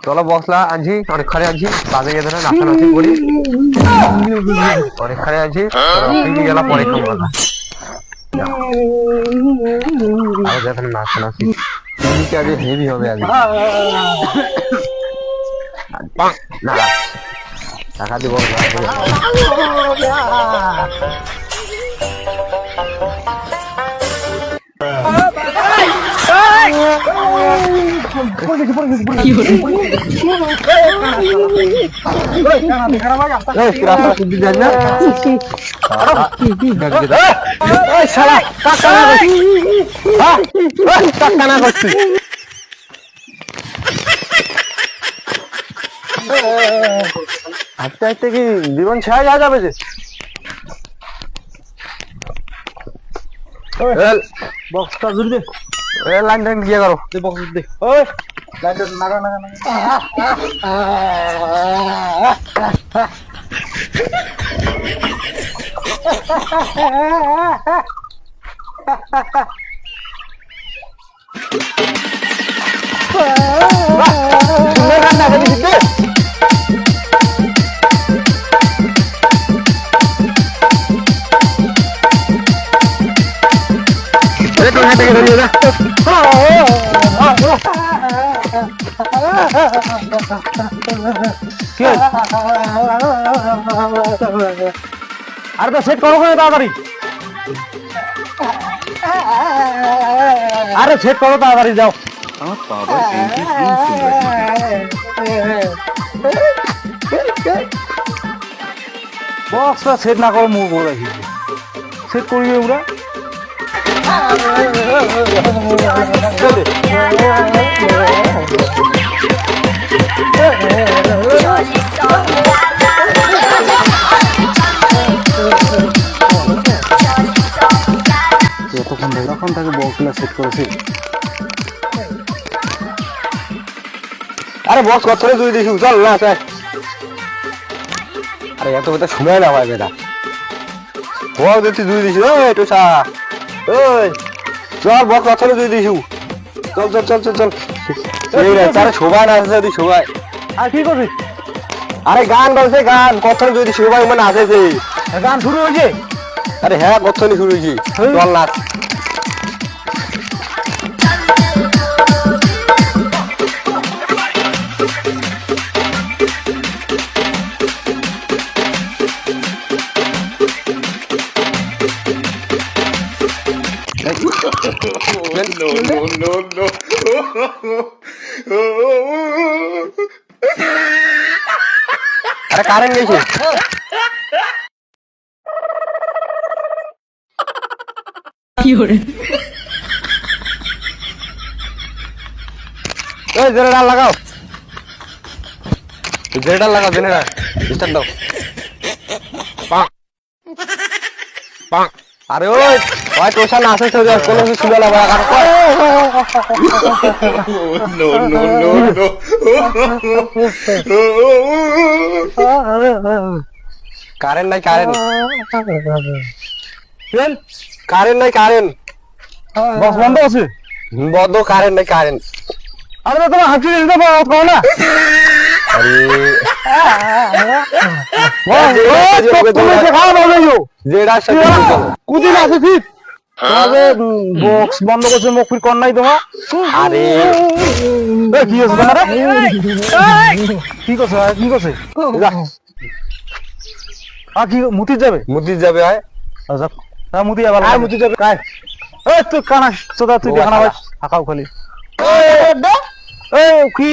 চলো বক্সলা আনছি অনেকখানে আনছি বাজে গিয়ে ধরে নাচানাচি করি অনেকখানে আনছি গেলা পরে খাবো নাচানাচি আগে হেভি হবে আগে না টাকা দিব হাঁটতে হাঁটতে কি জীবন ছেড়ে যাওয়া যাবে যে বক্সটা জুড়ে দে লাইন লাইন গিয়ে করো বক্স দে ওই লাইনটা নাগা নাগা আর তো সেট করো তাড়াতাড়ি আরে সেট করো তাড়াতাড়ি যাও বক্সটা সেট না করো মুখ করে সেট করিবে ওরা তখন তাকে বক্সগুলো সেট করেছি আরে বক্স কত তুই দিস চল না আরে এত কথা শুনে না ভাই বেটা বক্স দিচ্ছি দুই দিস একটু চা ওই চল বক্স কত তুই দিস চল চল চল চল চল আরে সবাই না আছে সবাই আর কি করবি আরে গান বলছে গান কত যদি সবাই মানে আসেছে গান শুরু হয়েছে আরে হ্যাঁ কত শুরু হয়েছে চল নাচ No. अरे कारण गई जनरेटर लगाओ जनरेटर स्टार्ट दो अरे ओए भाई टोसा ना से चल कोनो से सुला लगा नो কারেন্ট নাই কারেন্ট ফেল কারেন্ট নাই কারেন্ট বস বন্ধ আছে বন্ধ কারেন্ট নাই কারেন্ট আরে তো তোমার হাঁচি দিতে পারো কও না আরে তুমি যে খাওয়া বলেছো যেটা সত্যি কুদিন আছে ঠিক আরে বক্স বন্ধ করছে মুখ ফির কোন নাই তোমার আরে এ কি হইছে তোমার কি করছে যা আ কি মুতি যাবে আয় আচ্ছা তা মুতি যাবে আর মুতি যাবে কাই এই তুই কানা সদা তুই দেখানা ভাই আকাও খালি এই কি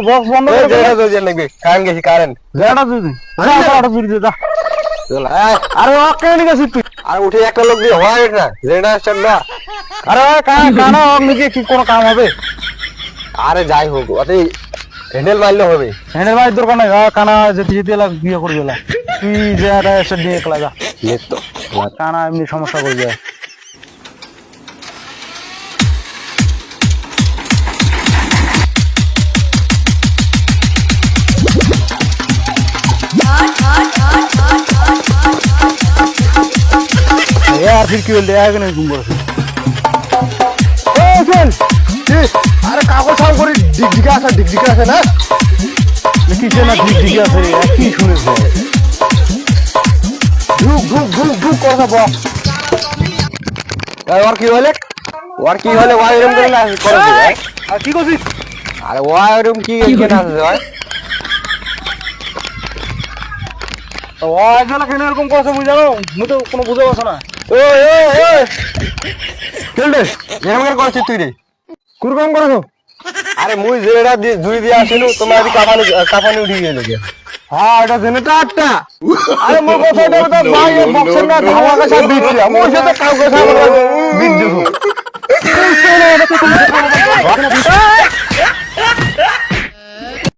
বক্স বন্ধ করে যেটা তো জেনে লাগবে কারেন্ট গেছি কারেন্ট যেটা তুই আটা জুড়ি দে যা চল আরে ওকে নিয়ে গেছিস তুই আর উঠে একটা লোক দিয়ে হয় না যেটা স্টার্ট না আরে কানা নিজে কি কোনো কাম হবে আরে যাই হোক ওতে হ্যান্ডেল মারলে হবে হ্যান্ডেল মারার দরকার নাই কানা যেতে যেতে লাগ বিয়ে করে গেলা তুই যে আর এসে দিয়ে একলা যা নে তো কানা এমনি সমস্যা করে যায় यार फिर क्यों ले आएगा नहीं घूम रहा अरे कागज साफ करी ডিগডিগা আছে না কিসে না ঠিক আছে কি শুনেছে ঢুক কথা বল ওর কি হলে ওয়াই এরকম করে না করে দিবে আর কি করছিস আরে ওয়াই এরকম কি কেন আছে ভাই ও আজলা কেন এরকম করছে বুঝ জানো মুই তো কোনো বুঝে পারছ না ওই চল রে এরকম করে করছিস তুই রে কুরবান করছো আরে মুই যেটা দুই দিয়ে আসিনু তোমার আদি কাপানি উঠি গেল গে হ্যাঁ এটা জেনারেটরটা আরে মোর কথাটা তো ভাই বক্সের না ধাওয়া কাছে দিচ্ছি মোর সাথে কাউ কাছে আমার বিট দেবো